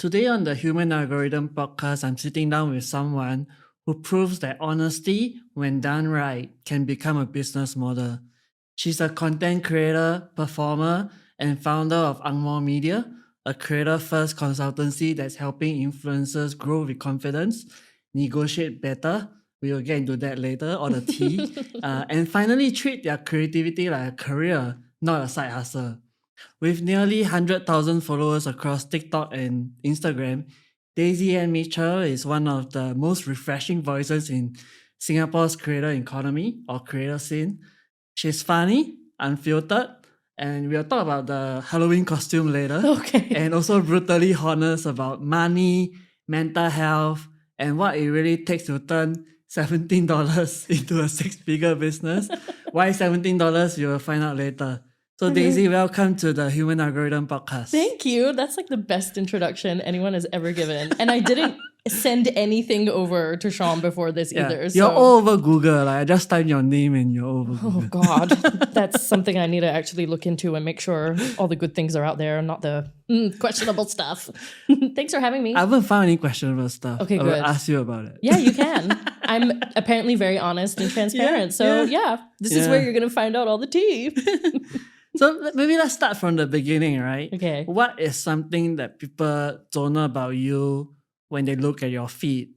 Today on the Human Algorithm podcast, I'm sitting down with someone who proves that honesty, when done right, can become a business model. She's a content creator, performer, and founder of Angmo Media, a creator-first consultancy that's helping influencers grow with confidence, negotiate better. We will get into that later, or the T, and finally treat their creativity like a career, not a side hustle. With nearly 100,000 followers across TikTok and Instagram, Daisy Ann Mitchell is one of the most refreshing voices in Singapore's creator economy or creator scene. She's funny, unfiltered, and we'll talk about the Halloween costume later. Okay. And also brutally honest about money, mental health, and what it really takes to turn $17 into a six-figure business. Why $17? You will find out later. So Daisy, welcome to the Human Algorithm podcast. Thank you. That's like the best introduction anyone has ever given. And I didn't send anything over to Sean before this either. You're all over Google. Like, I just typed your name and you're over Google. Oh God, that's something I need to actually look into and make sure all the good things are out there and not the questionable stuff. Thanks for having me. I haven't found any questionable stuff. Okay, I good. will ask you about it. Yeah, you can. I'm apparently very honest and transparent. This is where you're going to find out all the tea. So maybe let's start from the beginning, right? Okay. What is something that people don't know about you when they look at your feed?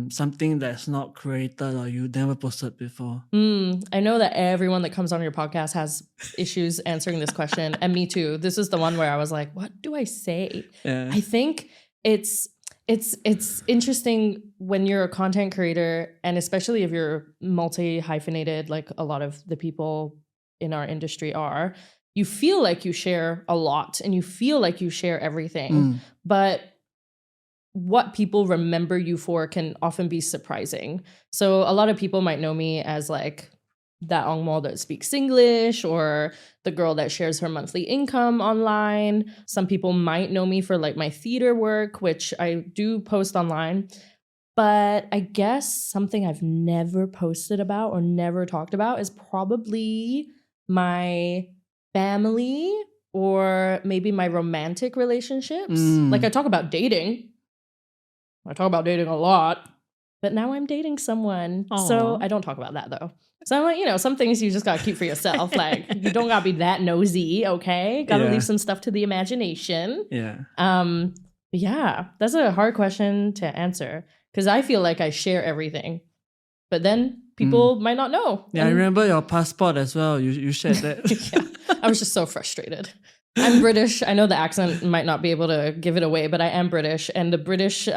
Something that's not created or you never posted before? I know that everyone that comes on your podcast has issues answering this question, and me too. This is the one where I was like, what do I say? Yeah. I think it's interesting when you're a content creator, and especially if you're multi-hyphenated, like a lot of the people in our industry are. You feel like you share a lot and you feel like you share everything, but what people remember you for can often be surprising. So a lot of people might know me as like that Angmo that speaks English or the girl that shares her monthly income online. Some people might know me for like my theater work, which I do post online. But I guess something I've never posted about or never talked about is probably my family or maybe my romantic relationships. Like I talk about dating. I talk about dating a lot, but now I'm dating someone. Aww. So I don't talk about that though. So I'm like, some things you just gotta keep for yourself. Like you don't gotta be that nosy, okay? Gotta leave some stuff to the imagination. Yeah. That's a hard question to answer because I feel like I share everything, but then people might not know. Yeah, I remember your passport as well. You shared that. Yeah. I was just so frustrated. I'm British. I know the accent might not be able to give it away, but I am British. And the British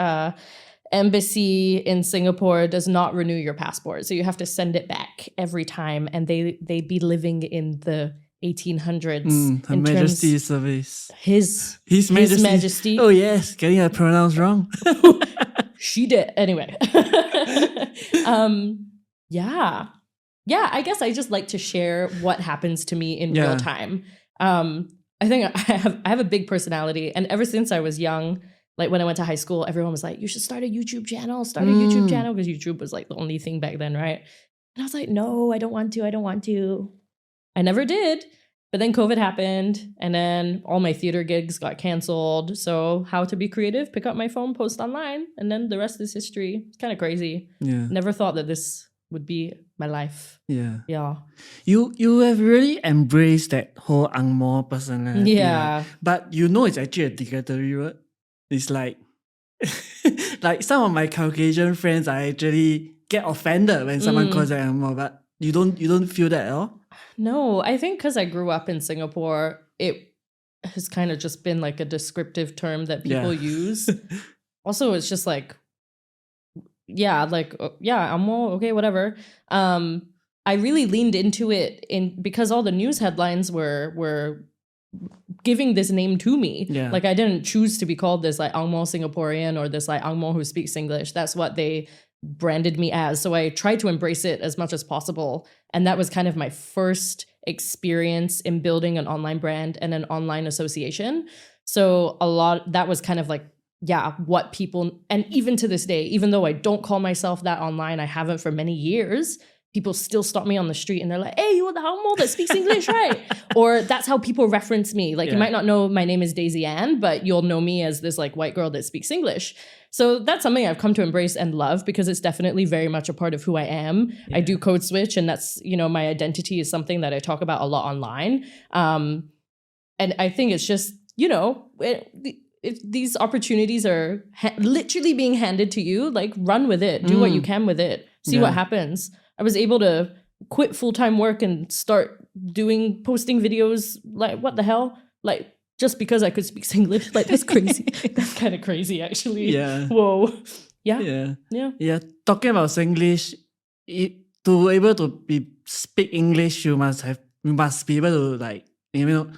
embassy in Singapore does not renew your passport. So you have to send it back every time. And they be living in the 1800s. Her Majesty's service. His Majesty. Oh, yes. Getting her pronouns wrong. She did. Anyway. Yeah, I guess I just like to share what happens to me in real time. I think I have a big personality, and ever since I was young, like when I went to high school, everyone was like, you should start a YouTube channel, because YouTube was like the only thing back then, right? And I was like, no, I don't want to. I never did. But then COVID happened, and then all my theater gigs got canceled. So how to be creative, pick up my phone, post online, and then the rest is history. It's kind of crazy. Yeah. Never thought that this would be my life. Yeah. Yeah. You have really embraced that whole Angmo personality. Yeah. Right? But it's actually a derogatory word. It's like like some of my Caucasian friends I actually get offended when someone calls it Angmo, but you don't feel that at all? No, I think because I grew up in Singapore, it has kind of just been like a descriptive term that people use. Also, it's just like, Angmo, okay, whatever. I really leaned into it because all the news headlines were giving this name to me. Yeah. Like I didn't choose to be called this like Angmo Singaporean or this like Angmo who speaks English. That's what they branded me as. So I tried to embrace it as much as possible. And that was kind of my first experience in building an online brand and an online association. So that was kind of like, what people, and even to this day, even though I don't call myself that online, I haven't for many years, people still stop me on the street and they're like, hey, you're the homo that speaks English, right? Or that's how people reference me. Like, you might not know my name is Daisy Ann, but you'll know me as this like white girl that speaks English. So that's something I've come to embrace and love, because it's definitely very much a part of who I am. I do code switch, and that's, you know, my identity is something that I talk about a lot online. And I think it's just, you know, if these opportunities are literally being handed to you, like, run with it, do what you can with it, see what happens. I was able to quit full-time work and start posting videos. Like, what the hell? Like, just because I could speak English. Like, that's crazy. That's kind of crazy, actually. Yeah. Whoa. Yeah. Talking about Singlish, to able to speak English, you must be able to, like, you know,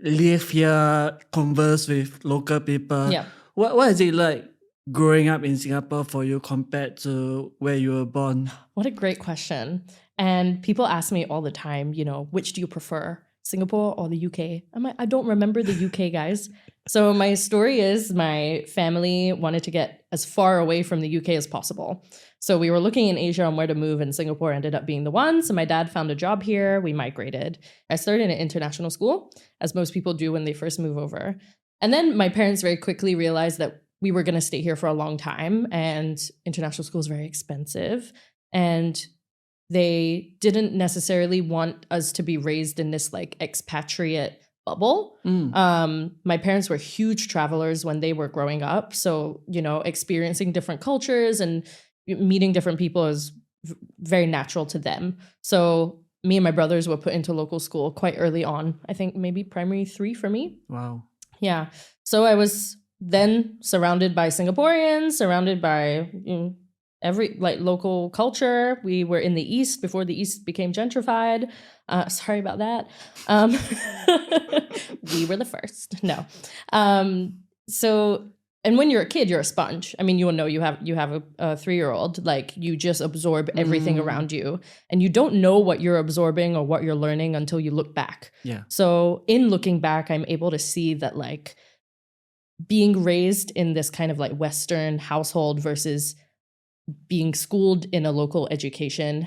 live here, converse with local people. Yeah. What is it like growing up in Singapore for you compared to where you were born? What a great question. And people ask me all the time, you know, which do you prefer, Singapore or the UK? I'm like, I don't remember the UK, guys. So my story is my family wanted to get as far away from the UK as possible. So we were looking in Asia on where to move, and Singapore ended up being the one. So my dad found a job here. We migrated. I started in an international school, as most people do when they first move over. And then my parents very quickly realized that we were going to stay here for a long time, and international school is very expensive. And they didn't necessarily want us to be raised in this like expatriate bubble. My parents were huge travelers when they were growing up. So, you know, experiencing different cultures and meeting different people is very natural to them. So me and my brothers were put into local school quite early on. I think maybe primary 3 for me. Wow. Yeah. So I was then surrounded by Singaporeans, surrounded by every like local culture. We were in the East before the East became gentrified. Sorry about that. We were the first. No. So, and when you're a kid, you're a sponge. I mean, you will know you have a 3-year-old. Like, you just absorb everything around you, and you don't know what you're absorbing or what you're learning until you look back. Yeah. So in looking back, I'm able to see that, like, being raised in this kind of like Western household versus being schooled in a local education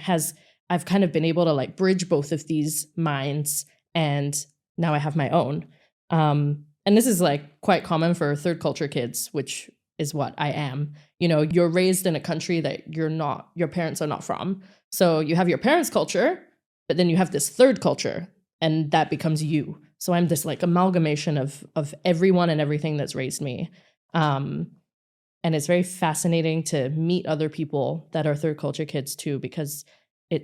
I've kind of been able to like bridge both of these minds, and now I have my own. And this is like quite common for third culture kids, which is what I am. You know, you're raised in a country that your parents are not from. So you have your parents' culture, but then you have this third culture, and that becomes you. So I'm this like amalgamation of everyone and everything that's raised me. And it's very fascinating to meet other people that are third culture kids too, because I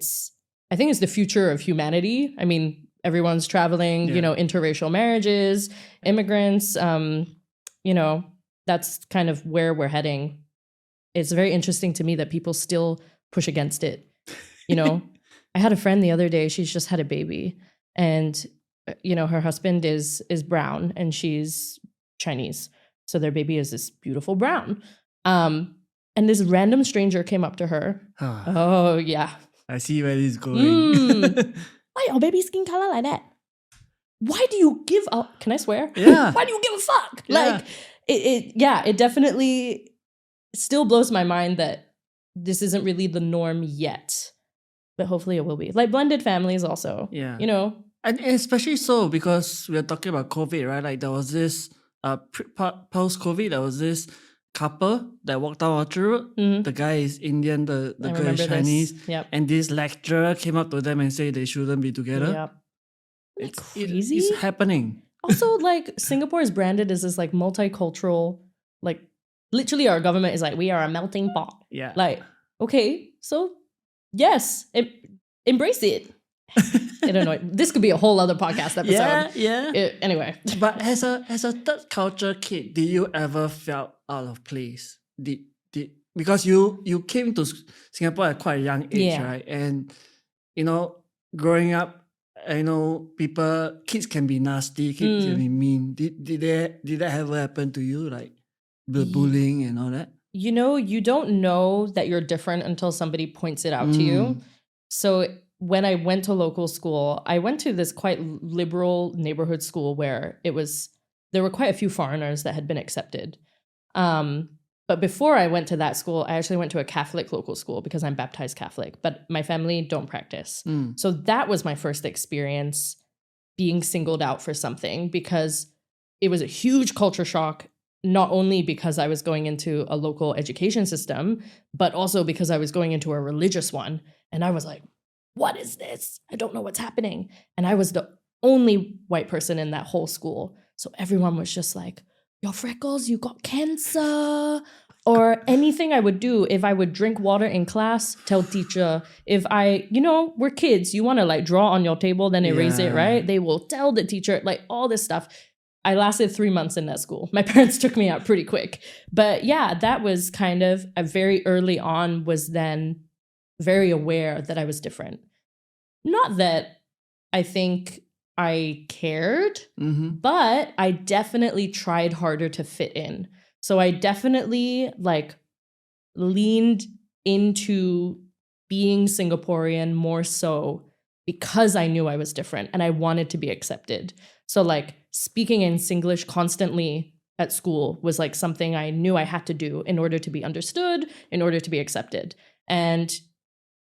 think it's the future of humanity. I mean, everyone's traveling, you know, interracial marriages, immigrants, you know, that's kind of where we're heading. It's very interesting to me that people still push against it. You know, I had a friend the other day, she's just had a baby, and, you know, her husband is brown and she's Chinese. So their baby is this beautiful brown. And this random stranger came up to her. Oh, yeah. I see where this is going. Why your baby skin color like that? Why do you give up? Can I swear? Yeah. Why do you give a fuck? Yeah. Like, it definitely still blows my mind that this isn't really the norm yet. But hopefully it will be. Like blended families also. Yeah. You know? And especially so because we are talking about COVID, right? Like there was this post-COVID, there was this couple that walked down Orchard Road. The guy is Indian, the girl is Chinese. Yep. And this lecturer came up to them and said they shouldn't be together. Yep. It's crazy. It's happening. Also, like, Singapore is branded as this like multicultural, like, literally our government is like, we are a melting pot. Yeah. Like, okay, so yes, embrace it. I don't know. This could be a whole other podcast episode. Yeah. Anyway. But as a third culture kid, did you ever felt out of place? Because you came to Singapore at quite a young age, right? And you know, growing up, I know kids can be nasty, kids can be mean. Did that ever happen to you, like the bullying and all that? You know, you don't know that you're different until somebody points it out to you. So when I went to local school, I went to this quite liberal neighborhood school where there were quite a few foreigners that had been accepted. But But before I went to that school, I actually went to a Catholic local school because I'm baptized Catholic, but my family don't practice. So that was my first experience being singled out for something, because it was a huge culture shock, not only because I was going into a local education system, but also because I was going into a religious one. And I was like, what is this? I don't know what's happening. And I was the only white person in that whole school. So everyone was just like, your freckles, you got cancer. Or anything I would do, if I would drink water in class, tell teacher. If I, we're kids, you want to like draw on your table, then erase it, right? They will tell the teacher, like all this stuff. I lasted 3 months in that school. My parents took me out pretty quick. But yeah, that was kind of a very early on, was then very aware that I was different. Not that I think I cared, but I definitely tried harder to fit in. So I definitely like leaned into being Singaporean more so because I knew I was different and I wanted to be accepted. So like speaking in Singlish constantly at school was like something I knew I had to do in order to be understood, in order to be accepted. And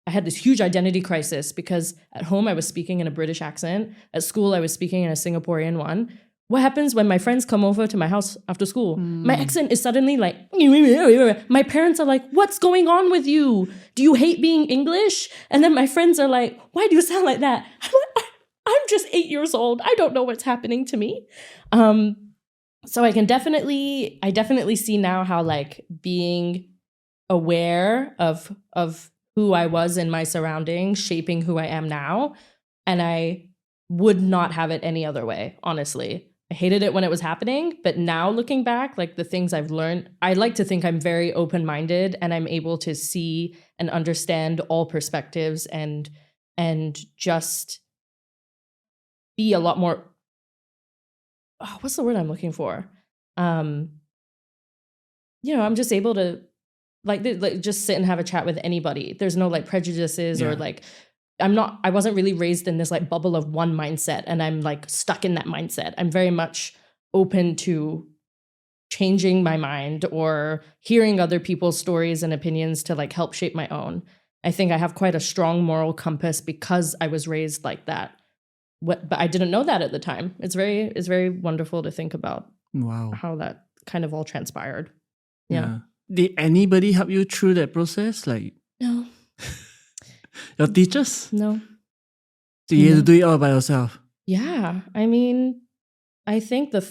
I had this huge identity crisis because at home I was speaking in a British accent. At school I was speaking in a Singaporean one. What happens when my friends come over to my house after school? My accent is suddenly like, my parents are like, what's going on with you? Do you hate being English? And then my friends are like, why do you sound like that? I'm just 8 years old. I don't know what's happening to me. So I definitely see now how like being aware of who I was in my surroundings, shaping who I am now. And I would not have it any other way, honestly. I hated it when it was happening, but now looking back, like the things I've learned, I like to think I'm very open-minded and I'm able to see and understand all perspectives and just be a lot more, what's the word I'm looking for? I'm just able to like just sit and have a chat with anybody. There's no like prejudices or like, I wasn't really raised in this like bubble of one mindset and I'm like stuck in that mindset. I'm very much open to changing my mind or hearing other people's stories and opinions to like help shape my own. I think I have quite a strong moral compass because I was raised like that. But I didn't know that at the time. It's very wonderful to think about how that kind of all transpired. Yeah. Did anybody help you through that process? Like no. Your teachers? No. So you had to do it all by yourself? Yeah. I mean, I think the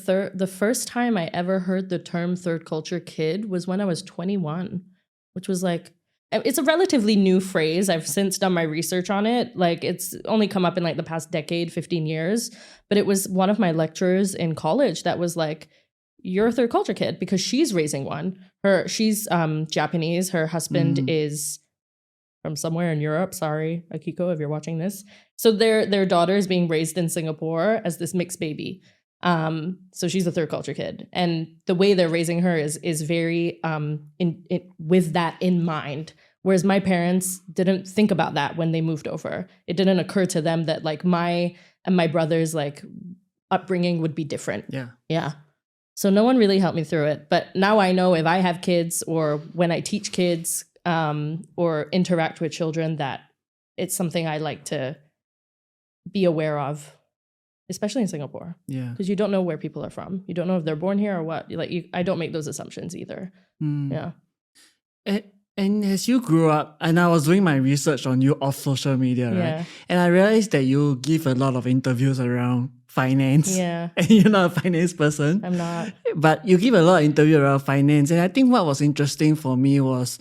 first time I ever heard the term third culture kid was when I was 21, which was like, it's a relatively new phrase. I've since done my research on it. Like it's only come up in like the past decade, 15 years. But it was one of my lecturers in college that was like, you're a third culture kid because she's raising one. She's Japanese. Her husband is from somewhere in Europe. Sorry, Akiko, if you're watching this. So their daughter is being raised in Singapore as this mixed baby. So she's a third culture kid. And the way they're raising her is very with that in mind. Whereas my parents didn't think about that when they moved over. It didn't occur to them that like my and my brother's like upbringing would be different. Yeah. So no one really helped me through it. But now I know if I have kids or when I teach kids or interact with children, that it's something I like to be aware of, especially in Singapore. Yeah. Because you don't know where people are from. You don't know if they're born here or what. I don't make those assumptions either. Yeah. And as you grew up, and I was doing my research on you off social media, right? And I realized that you give a lot of interviews around finance. Yeah. And you're not a finance person. I'm not. But you give a lot of interviews around finance. And I think what was interesting for me was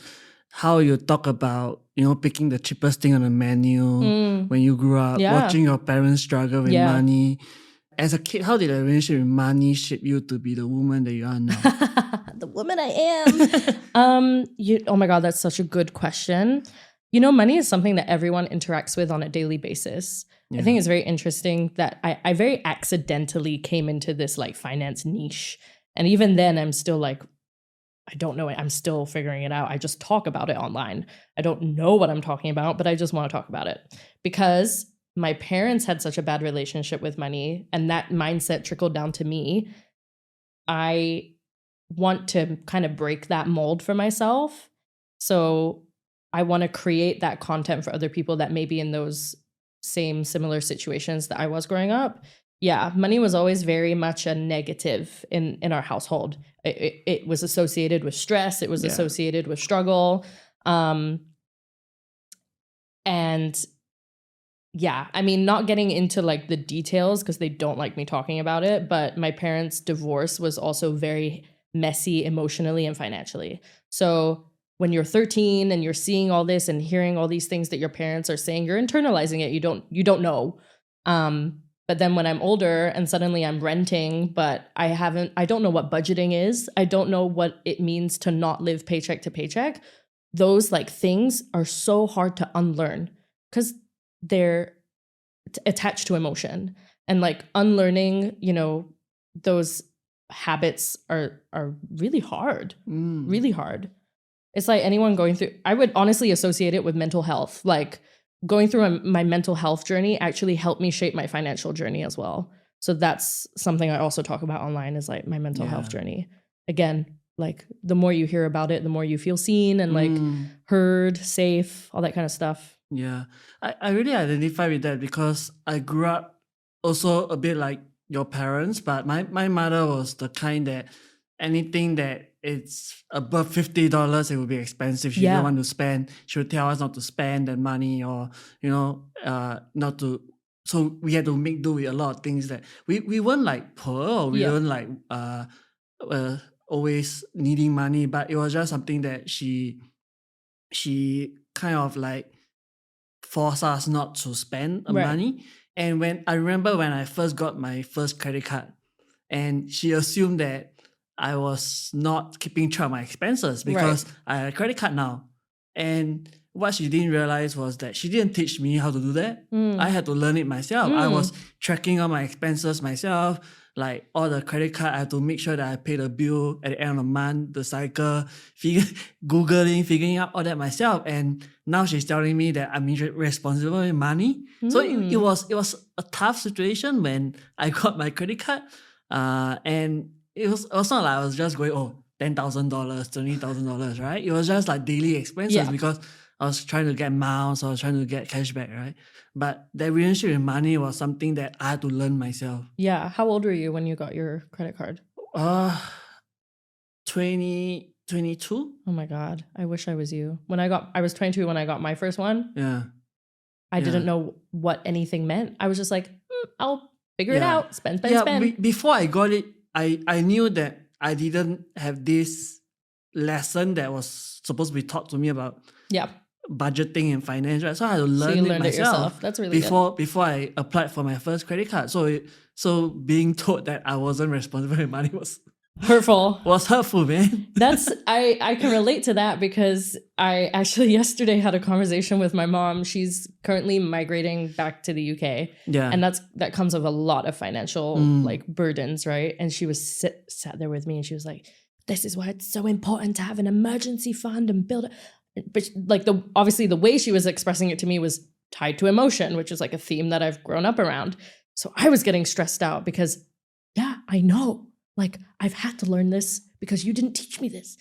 how you talk about, picking the cheapest thing on the menu when you grew up, watching your parents struggle with money. As a kid, how did the relationship with money shape you to be the woman that you are now? The woman I am. Oh my God, that's such a good question. Money is something that everyone interacts with on a daily basis. I think it's very interesting that I very accidentally came into this like finance niche. And even then I'm still like, I don't know it. I'm still figuring it out. I just talk about it online. I don't know what I'm talking about, but I just want to talk about it because my parents had such a bad relationship with money and that mindset trickled down to me. I want to kind of break that mold for myself. So I want to create that content for other people that may be in those same similar situations that I was growing up. Yeah, money was always very much a negative in our household. It was associated with stress. It was associated with struggle. And yeah, I mean, not getting into like the details because they don't like me talking about it, but my parents' divorce was also very messy emotionally and financially. So when you're 13 and you're seeing all this and hearing all these things that your parents are saying, you're internalizing it. You don't know. But then when I'm older and suddenly I'm renting, but I don't know what budgeting is. I don't know what it means to not live paycheck to paycheck. Those like things are so hard to unlearn because they're attached to emotion, and like unlearning, those habits are really hard, really hard. It's like anyone going through, I would honestly associate it with mental health. Like going through my mental health journey actually helped me shape my financial journey as well. So that's something I also talk about online, is like my mental health journey. Again, like the more you hear about it, the more you feel seen and like heard, safe, all that kind of stuff. Yeah, I really identify with that because I grew up also a bit like your parents, but my mother was the kind that anything that it's above $50, it would be expensive. She didn't want to spend. She would tell us not to spend that money, or not to. So we had to make do with a lot of things that we weren't like poor, or we weren't like always needing money, but it was just something that she kind of like force us not to spend money. And when I remember when I first got my first credit card, and she assumed that I was not keeping track of my expenses because I had a credit card now. And what she didn't realize was that she didn't teach me how to do that. I had to learn it myself. I was tracking all my expenses myself, like all the credit card. I had to make sure that I pay the bill at the end of the month, the cycle, figuring out all that myself. And now she's telling me that I'm responsible with money. So it was a tough situation when I got my credit card. And it was not like I was just going, $10,000, $20,000, right? It was just like daily expenses because I was trying to get miles, I was trying to get cashback, right? But that relationship with money was something that I had to learn myself. Yeah. How old were you when you got your credit card? 22. Oh my God. I wish I was you. I was 22 when I got my first one. Yeah. I didn't know what anything meant. I was just like, I'll figure it out. Spend. Before I got it, I knew that I didn't have this lesson that was supposed to be taught to me about budgeting and finance, right? So I had to learn it myself. Yourself. That's really good. Before I applied for my first credit card. So being told that I wasn't responsible for money was hurtful. Was hurtful, man. I can relate to that because I actually yesterday had a conversation with my mom. She's currently migrating back to the UK. Yeah. And that comes with a lot of financial like burdens, right? And she was sat there with me and she was like, this is why it's so important to have an emergency fund and build it. But like obviously the way she was expressing it to me was tied to emotion, which is like a theme that I've grown up around. So I was getting stressed out because I know. Like, I've had to learn this because you didn't teach me this,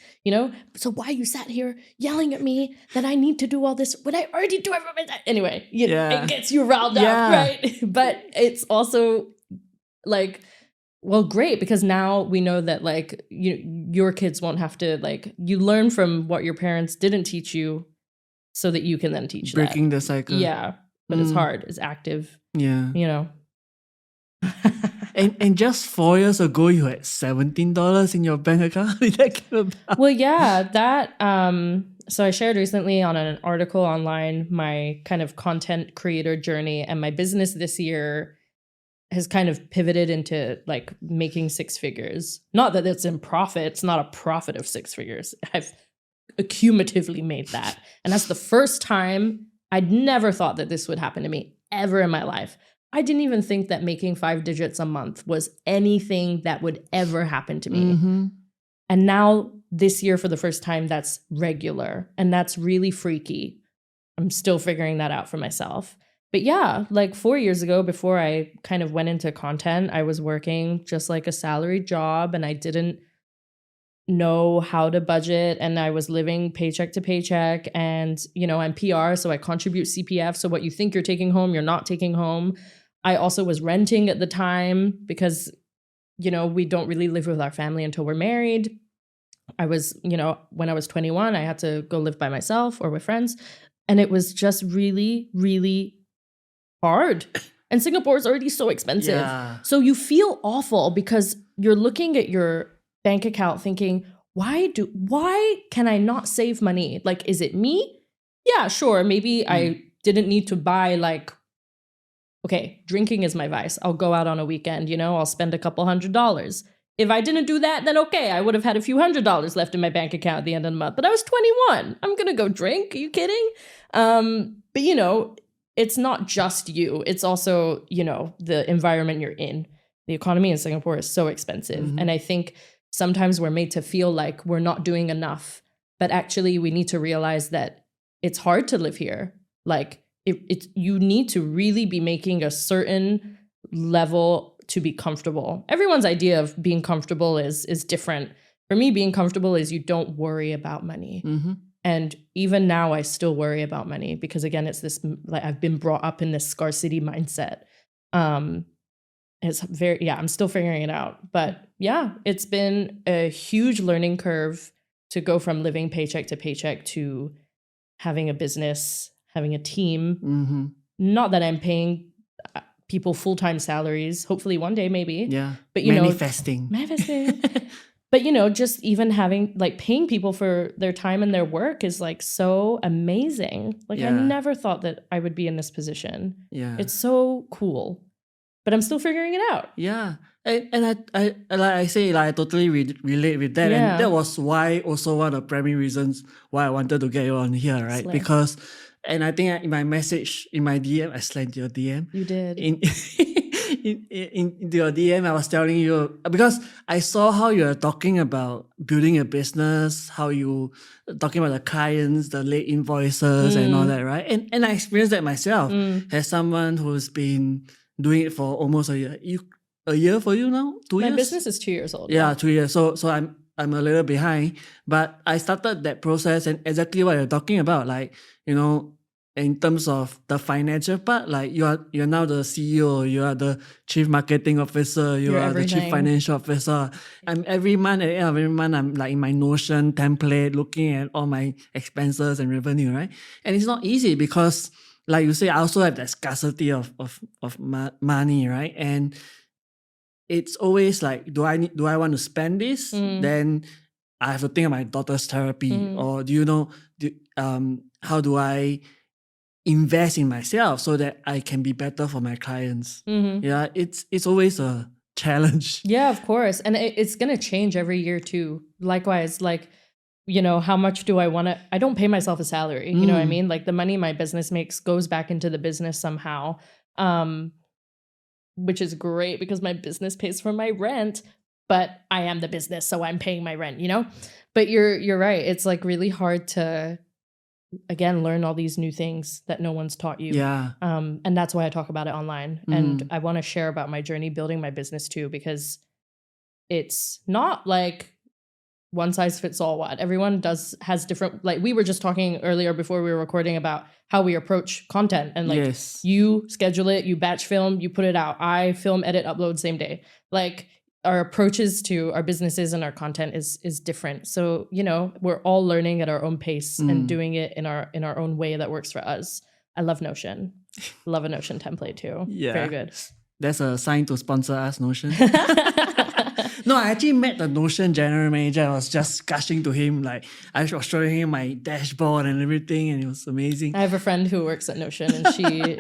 So why you sat here yelling at me that I need to do all this when I already do everything? Anyway, it gets you riled up, right? But it's also like, well, great, because now we know that like your kids won't have to, like, you learn from what your parents didn't teach you so that you can then teach Breaking the cycle. Yeah, but it's hard. It's active. Yeah. And just 4 years ago, you had $17 in your bank account. Well, yeah, that. So I shared recently on an article online my kind of content creator journey, and my business this year has kind of pivoted into like making six figures. Not that it's in profit; it's not a profit of six figures. I've accumulatively made that, and that's the first time. I'd never thought that this would happen to me ever in my life. I didn't even think that making 5 digits a month was anything that would ever happen to me. And now this year, for the first time, that's regular. And that's really freaky. I'm still figuring that out for myself. But yeah, like 4 years ago, before I kind of went into content, I was working just like a salaried job, and I didn't know how to budget, and I was living paycheck to paycheck, and I'm PR, so I contribute CPF, so what you think you're taking home, you're not taking home. I also was renting at the time because we don't really live with our family until we're married. I was, when I was 21, I had to go live by myself or with friends, and it was just really, really hard. And Singapore is already so expensive. Yeah. So you feel awful because you're looking at your bank account thinking, why can I not save money? Like, is it me? Yeah, sure. Maybe I didn't need to buy okay, drinking is my vice. I'll go out on a weekend, I'll spend a couple $100s. If I didn't do that, then okay, I would have had a few $100s left in my bank account at the end of the month. But I was 21. I'm going to go drink. Are you kidding? But it's not just you. It's also, the environment you're in. The economy in Singapore is so expensive. Mm-hmm. And I think sometimes we're made to feel like we're not doing enough. But actually, we need to realize that it's hard to live here. Like, you need to really be making a certain level to be comfortable. Everyone's idea of being comfortable is different. For me, being comfortable is you don't worry about money. Mm-hmm. And even now, I still worry about money because, again, it's this, like, I've been brought up in this scarcity mindset. I'm still figuring it out. But yeah, it's been a huge learning curve to go from living paycheck to paycheck to having a business, having a team. Mm-hmm. Not that I'm paying people full-time salaries. Hopefully one day, maybe. Yeah. But manifesting. But just even having paying people for their time and their work is so amazing. I never thought that I would be in this position. Yeah. It's so cool. But I'm still figuring it out. Yeah. And I like I say, I totally relate with that. Yeah. And that was why also one of the primary reasons why I wanted to get you on here, right? Slay. Because, and I think in my message, in my DM, I slammed your DM. You did. In your DM, I was telling you, because I saw how you are talking about building a business, how you talking about the clients, the late invoices and all that, right? And I experienced that myself as someone who's been doing it for almost a year. A year for you now? 2 years? My business is 2 years old. Yeah, 2 years. So I'm a little behind, but I started that process and exactly what you're talking about, in terms of the financial part, you're now the CEO, you are the chief marketing officer, you You're are everything. the chief financial officer. At the end of every month, I'm in my Notion template, looking at all my expenses and revenue, right? And it's not easy because, like you say, I also have that scarcity of money, right? And it's always do I want to spend this? Then I have to think of my daughter's therapy, or how do I invest in myself so that I can be better for my clients? Yeah, it's always a challenge. Yeah, of course. And it's going to change every year too. Likewise, how much do I want to, I don't pay myself a salary, you know what I mean? The money my business makes goes back into the business somehow. Which is great because my business pays for my rent, but I am the business, so I'm paying my rent, But you're right. It's really hard to, again, learn all these new things that no one's taught you. Yeah. And that's why I talk about it online. And I want to share about my journey building my business too, because it's not one size fits all what. Everyone has different, we were just talking earlier before we were recording about how we approach content. And yes. You schedule it, you batch film, you put it out. I film, edit, upload same day. Our approaches to our businesses and our content is different. So, we're all learning at our own pace and doing it in our own way that works for us. I love Notion. Love a Notion template too. Yeah. Very good. That's a sign to sponsor us, Notion. No, I actually met the Notion general manager. I was just gushing to him. I was showing him my dashboard and everything, and it was amazing. I have a friend who works at Notion, and she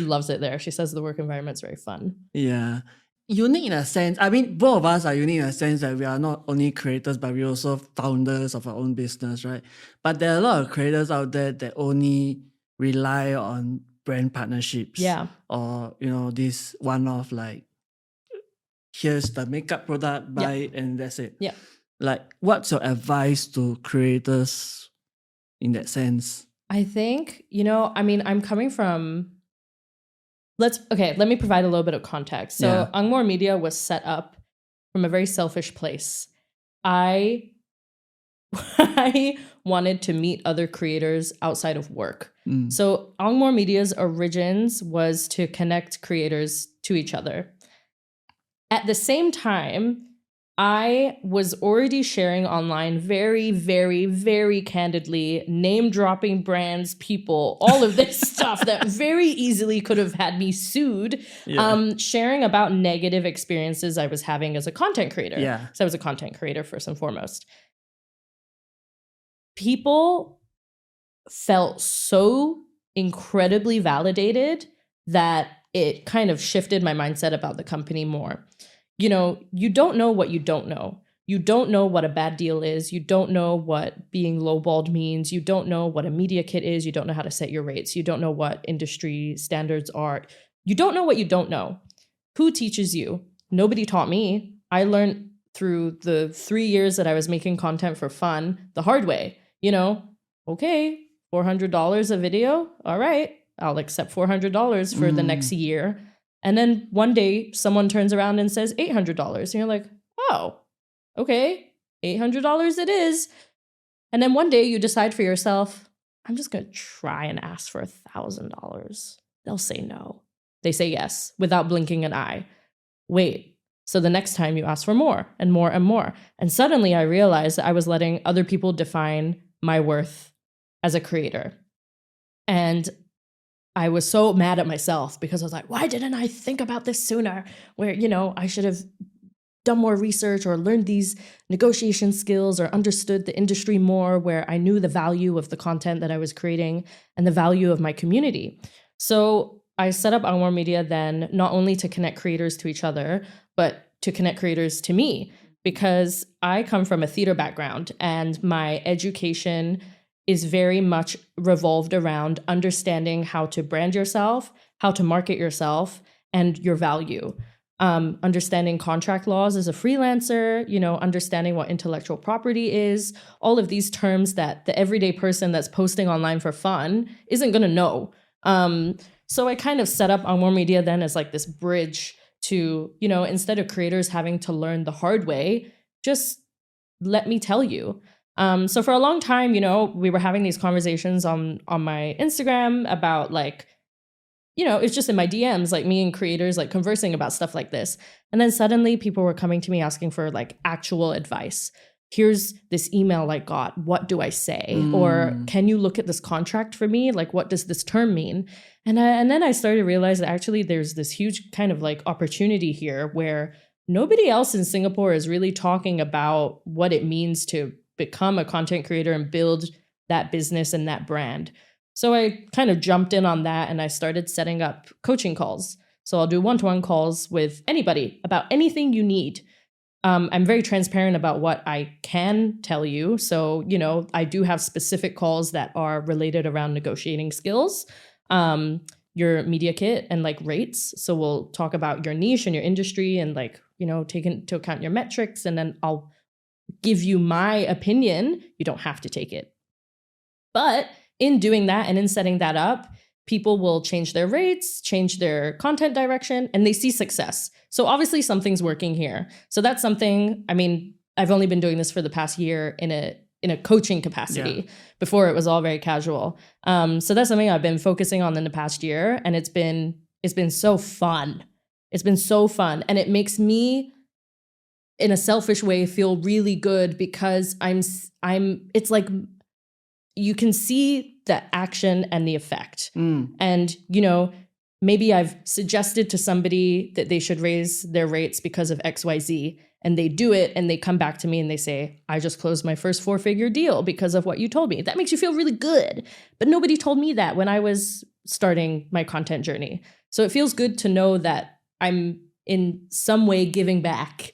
loves it there. She says the work environment's very fun. Yeah. Unique in a sense. I mean, both of us are unique in a sense that we are not only creators, but we're also founders of our own business, right? But there are a lot of creators out there that only rely on brand partnerships. Yeah. Or, this one-off, here's the makeup product, buy it, and that's it. Yeah. What's your advice to creators in that sense? I think, I'm coming from, let me provide a little bit of context. So Angmor Media was set up from a very selfish place. I I wanted to meet other creators outside of work. So Angmore Media's origins was to connect creators to each other. At the same time, I was already sharing online very, very, very candidly, name dropping brands, people, all of this stuff that very easily could have had me sued, sharing about negative experiences I was having as a content creator. Yeah. So I was a content creator first and foremost. People felt so incredibly validated that it kind of shifted my mindset about the company more. You know, you don't know what you don't know. You don't know what a bad deal is. You don't know what being lowballed means. You don't know what a media kit is. You don't know how to set your rates. You don't know what industry standards are. You don't know what you don't know. Who teaches you? Nobody taught me. I learned through the 3 years that I was making content for fun the hard way. You know, okay, $400 a video. All right, I'll accept $400 for the next year. And then one day someone turns around and says $800. And you're like, oh, okay, $800 it is. And then one day you decide for yourself, I'm just going to try and ask for $1,000. They'll say no. They say yes without blinking an eye. Wait. So the next time you ask for more and more and more. And suddenly I realized that I was letting other people define my worth as a creator. And I was so mad at myself because I was like, why didn't I think about this sooner? Where, you know, I should have done more research or learned these negotiation skills or understood the industry more, where I knew the value of the content that I was creating and the value of my community. So I set up Angmore Media then, not only to connect creators to each other, but to connect creators to me, because I come from a theater background and my education is very much revolved around understanding how to brand yourself, how to market yourself, and your value. Understanding contract laws as a freelancer, you know, understanding what intellectual property is, all of these terms that the everyday person that's posting online for fun isn't going to know. So I kind of set up Angmore Media then as like this bridge to, you know, instead of creators having to learn the hard way, just let me tell you. So for a long time, you know, we were having these conversations on my Instagram about like, you know, it's just in my DMs, like me and creators like conversing about stuff like this. And then suddenly people were coming to me asking for like actual advice. Here's this email I got. What do I say? Or can you look at this contract for me? Like, what does this term mean? And then I started to realize that actually there's this huge kind of like opportunity here where nobody else in Singapore is really talking about what it means to become a content creator and build that business and that brand. So I kind of jumped in on that and I started setting up coaching calls. So I'll do one-to-one calls with anybody about anything you need. I'm very transparent about what I can tell you. So, you know, I do have specific calls that are related around negotiating skills, your media kit and like rates. So we'll talk about your niche and your industry and like, you know, take into account your metrics. And then I'll give you my opinion. You don't have to take it. But in doing that and in setting that up, people will change their rates, change their content direction, and they see success. So obviously something's working here. So that's something, I mean, I've only been doing this for the past year in a coaching capacity. Yeah. Before it was all very casual. So that's something I've been focusing on in the past year. And it's been so fun. It's been so fun. And it makes me, in a selfish way, feel really good because it's like, you can see the action and the effect. And, you know, maybe I've suggested to somebody that they should raise their rates because of XYZ, and they do it and they come back to me and they say, I just closed my first 4-figure deal because of what you told me. That makes you feel really good. But nobody told me that when I was starting my content journey. So it feels good to know that I'm in some way giving back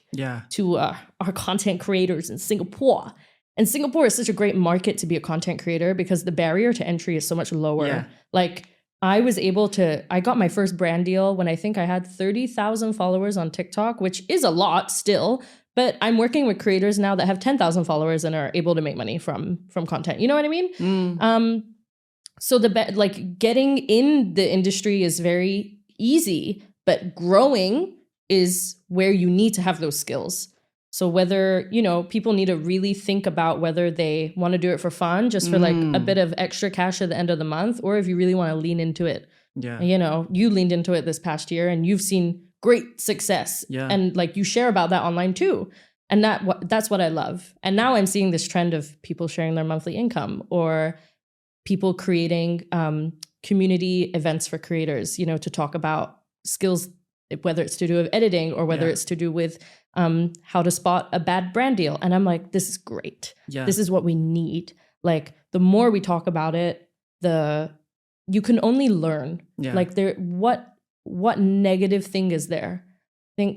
to our content creators in Singapore. And Singapore is such a great market to be a content creator because the barrier to entry is so much lower. Yeah. Like I got my first brand deal when I think I had 30,000 followers on TikTok, which is a lot still, but I'm working with creators now that have 10,000 followers and are able to make money from content. You know what I mean? So getting in the industry is very easy, but growing is where you need to have those skills. So whether, people need to really think about whether they want to do it for fun, just for like a bit of extra cash at the end of the month, or if you really want to lean into it. Yeah. You leaned into it this past year and you've seen great success. Yeah. And like you share about that online too. And that's what I love. And now I'm seeing this trend of people sharing their monthly income, or people creating community events for creators, to talk about skills, whether it's to do with editing or whether it's to do with how to spot a bad brand deal. And I'm like, this is great. Yeah. This is what we need. Like the more we talk about it, you can only learn. Yeah. Like what negative thing is there?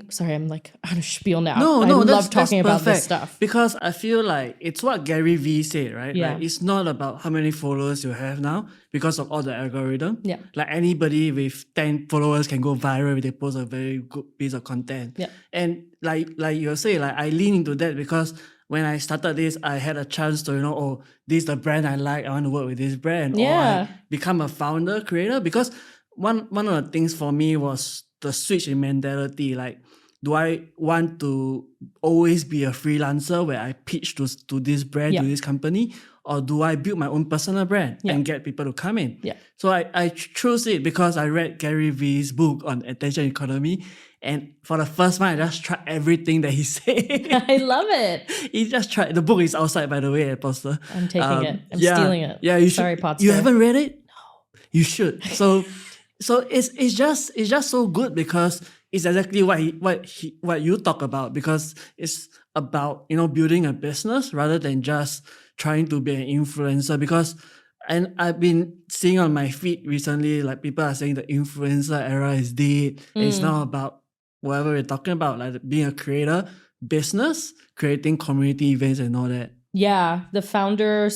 Sorry, I'm like on a spiel now. No, I love talking that's about this perfect. stuff. Because I feel like it's what Gary Vee said, right? Yeah. Like, it's not about how many followers you have now because of all the algorithm. Yeah. Like anybody with 10 followers can go viral if they post a very good piece of content. Yeah. And like you say, like I lean into that because when I started this, I had a chance to, this is the brand I like. I want to work with this brand. Yeah. Or I become a founder, creator. Because one of the things for me was the switch in mentality. Like, do I want to always be a freelancer where I pitch to this brand, to this company? Or do I build my own personal brand and get people to come in? Yeah. So I chose it because I read Gary Vee's book on attention economy. And for the first time, I just tried everything that he said. I love it. He just tried. The book is outside, by the way, at Poster. I'm taking it. I'm stealing it. Yeah, you should. Sorry, Potster. You haven't read it? No. You should. So it's just so good because it's exactly what you talk about, because it's about building a business rather than just trying to be an influencer. And I've been seeing on my feed recently, like people are saying the influencer era is dead. And it's now about whatever we're talking about, like being a creator, business, creating community events and all that. Yeah, the founder,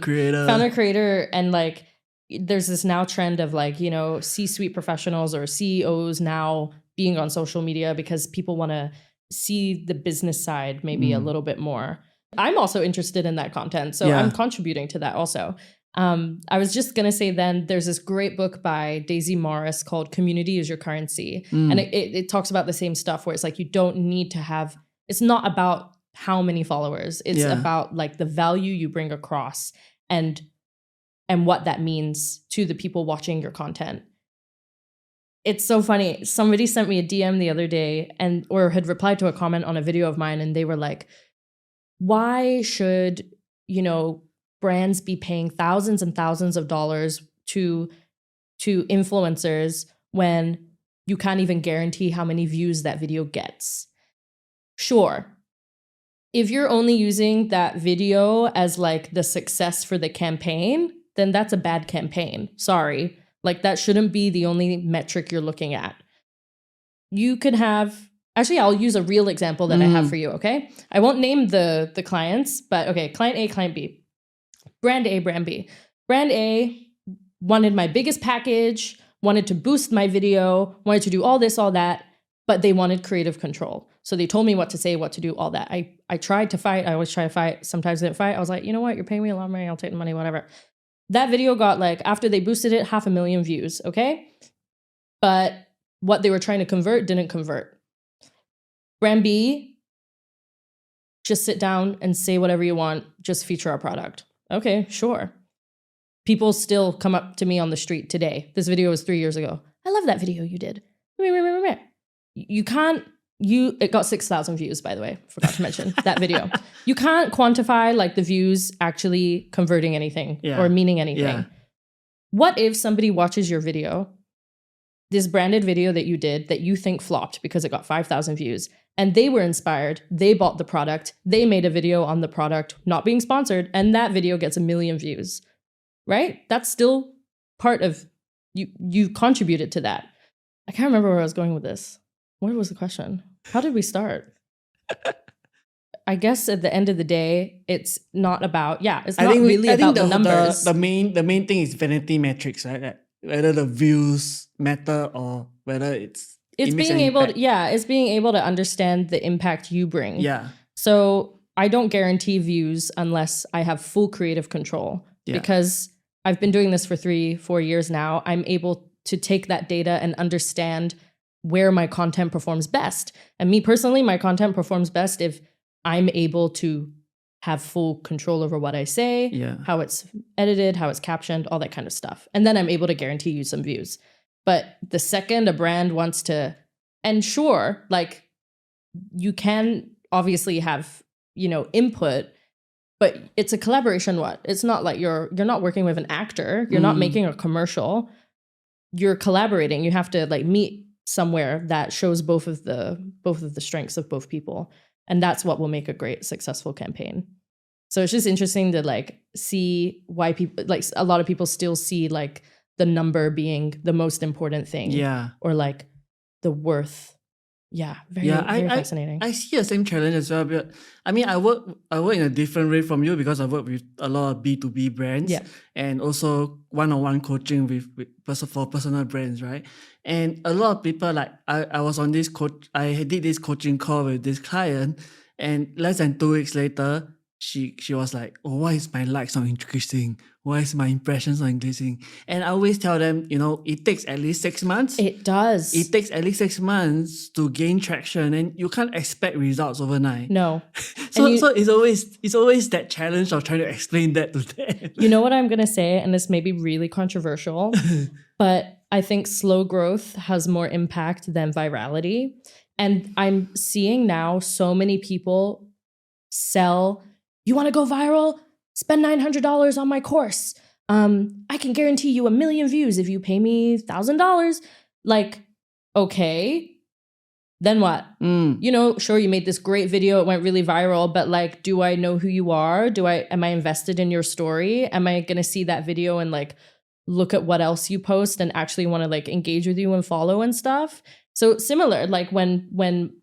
creator, and like there's this now trend of like, C-suite professionals or CEOs now being on social media because people want to see the business side maybe a little bit more. I'm also interested in that content, so I'm contributing to that also. I was just going to say then there's this great book by Daisy Morris called Community is Your Currency. And it talks about the same stuff where it's like you don't need to have, it's not about how many followers. It's about like the value you bring across and what that means to the people watching your content. It's so funny. Somebody sent me a DM the other day or had replied to a comment on a video of mine, and they were like, why should, brands be paying thousands and thousands of dollars to influencers when you can't even guarantee how many views that video gets? Sure. If you're only using that video as like the success for the campaign, then that's a bad campaign. Sorry. Like that shouldn't be the only metric you're looking at. You could have, actually, I'll use a real example that I have for you, okay? I won't name the clients, but okay, client A, client B. Brand A, brand B. Brand A wanted my biggest package, wanted to boost my video, wanted to do all this, all that, but they wanted creative control. So they told me what to say, what to do, all that. I tried to fight. I always try to fight. Sometimes I didn't fight. I was like, you know what? You're paying me a lot of money. I'll take the money, whatever. That video got like, after they boosted it, 500,000 views, okay? But what they were trying to convert didn't convert. Brand B, just sit down and say whatever you want, just feature our product. Okay, sure. People still come up to me on the street today. This video was 3 years ago. I love that video you did. It got 6,000 views, by the way. Forgot to mention that video. You can't quantify like the views actually converting anything or meaning anything. Yeah. What if somebody watches your video, this branded video that you did that you think flopped because it got 5,000 views, and they were inspired, they bought the product, they made a video on the product, not being sponsored, and that video gets 1 million views, right? That's still part of, you contributed to that. I can't remember where I was going with this. What was the question? How did we start? I guess at the end of the day, it's not about, it's not really about the numbers. The main thing is vanity metrics, right? Like whether the views matter or whether it's being able to understand the impact you bring. Yeah. So I don't guarantee views unless I have full creative control, because I've been doing this for 3-4 years now. I'm able to take that data and understand where my content performs best. And me personally, my content performs best if I'm able to have full control over what I say, Yeah. how it's edited, how it's captioned, all that kind of stuff. And then I'm able to guarantee you some views. But the second a brand wants to, and sure, like you can obviously have, input, but it's a collaboration. It's not like you're not working with an actor. You're not making a commercial. You're collaborating. You have to like meet somewhere that shows both of the strengths of both people. And that's what will make a great successful campaign. So it's just interesting to like see why people, like a lot of people still see like the number being the most important thing. Yeah. Or like the worth. Yeah, very fascinating. I see the same challenge as well. But I mean, I work in a different way from you because I work with a lot of B2B brands, and also one-on-one coaching with for personal brands, right? And a lot of people, like I was on this I did this coaching call with this client, and less than 2 weeks later, she was like, "Oh, why is my likes not increasing? Why is my impressions not increasing?" And I always tell them, it takes at least 6 months. It does. It takes at least 6 months to gain traction, and you can't expect results overnight. No. So it's always that challenge of trying to explain that to them. You know what I'm gonna say, and this may be really controversial, but I think slow growth has more impact than virality. And I'm seeing now so many people sell, you want to go viral? Spend $900 on my course. I can guarantee you 1 million views if you pay me $1,000. Like, okay, then what? Sure, you made this great video, it went really viral, but like, do I know who you are? Am I invested in your story? Am I gonna see that video and like look at what else you post and actually want to like engage with you and follow and stuff? So similar, like when